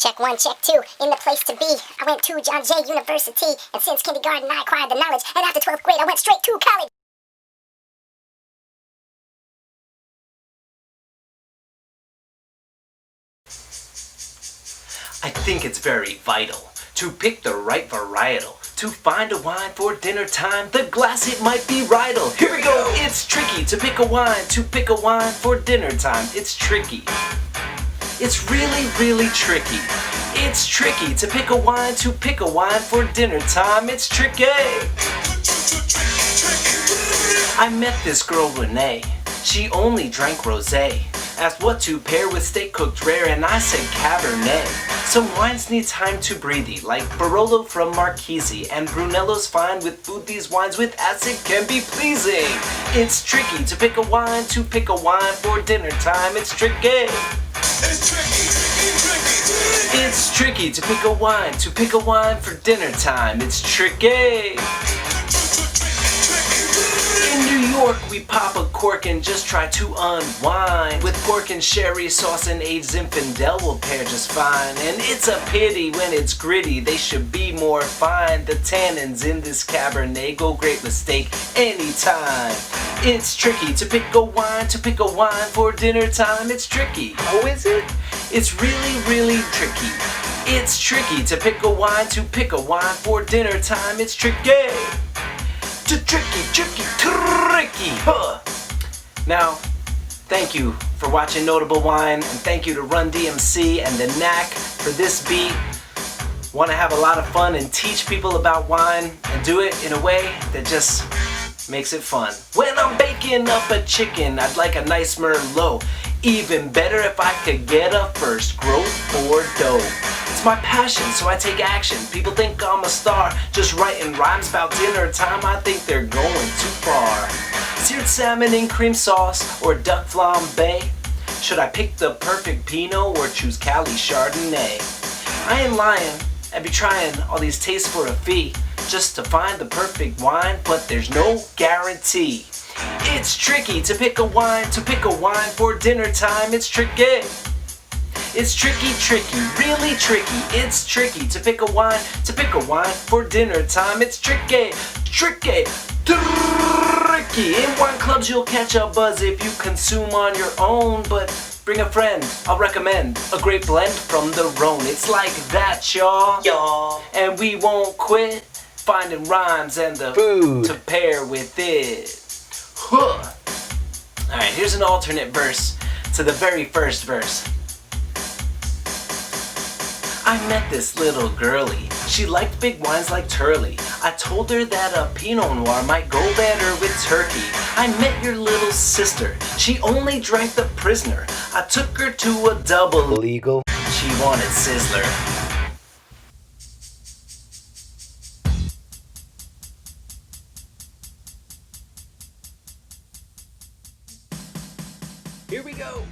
Check one, check two, in the place to be. I went to John Jay University, and since kindergarten I acquired the knowledge, and after 12th grade I went straight to college. I think it's very vital to pick the right varietal. To find a wine for dinner time, the glass it might be rightal. Here we go! It's tricky to pick a wine for dinner time. It's tricky. It's really, really tricky. It's tricky to pick a wine for dinner time. It's tricky. I met this girl Renee. She only drank rosé. Asked what to pair with steak cooked rare, and I said Cabernet. Some wines need time to breathe, like Barolo from Marchese, and Brunello's fine with food. These wines with acid can be pleasing. It's tricky to pick a wine for dinner time. It's tricky. It's tricky. It's tricky to pick a wine for dinner time. It's tricky. In New York, we pop a cork and just try to unwind. With pork and sherry sauce and aged Zinfandel will pair just fine. And it's a pity when it's gritty, they should be more fine. The tannins in this Cabernet go great mistake anytime. It's tricky to pick a wine for dinner time. It's tricky. Oh, is it? It's really, really tricky. It's tricky to pick a wine for dinner time. It's tricky. Tricky. Huh. Now, thank you for watching Notable Wine, and thank you to Run DMC and the Knack for this beat. Want to have a lot of fun and teach people about wine and do it in a way that just makes it fun. When I'm baking up a chicken, I'd like a nice Merlot. Even better if I could get a first growth Bordeaux. It's my passion, so I take action. People think I'm a star, just writing rhymes about dinner time. I think they're going too far. Seared salmon in cream sauce or duck flambe? Should I pick the perfect Pinot or choose Cali Chardonnay? I ain't lying, I'd be trying all these tastes for a fee, just to find the perfect wine, but there's no guarantee. It's tricky to pick a wine for dinner time. It's tricky. It's tricky, really tricky. It's tricky to pick a wine for dinner time. It's tricky. In wine clubs you'll catch a buzz if you consume on your own, but bring a friend, I'll recommend a great blend from the Rhone. It's like that, y'all. And we won't quit finding rhymes and the food to pair with it. Huh. Alright, here's an alternate verse to the very first verse. I met this little girlie. She liked big wines like Turley. I told her that a Pinot Noir might go better with turkey. I met your little sister. She only drank the Prisoner. I took her to a double legal. She wanted Sizzler. Here we go.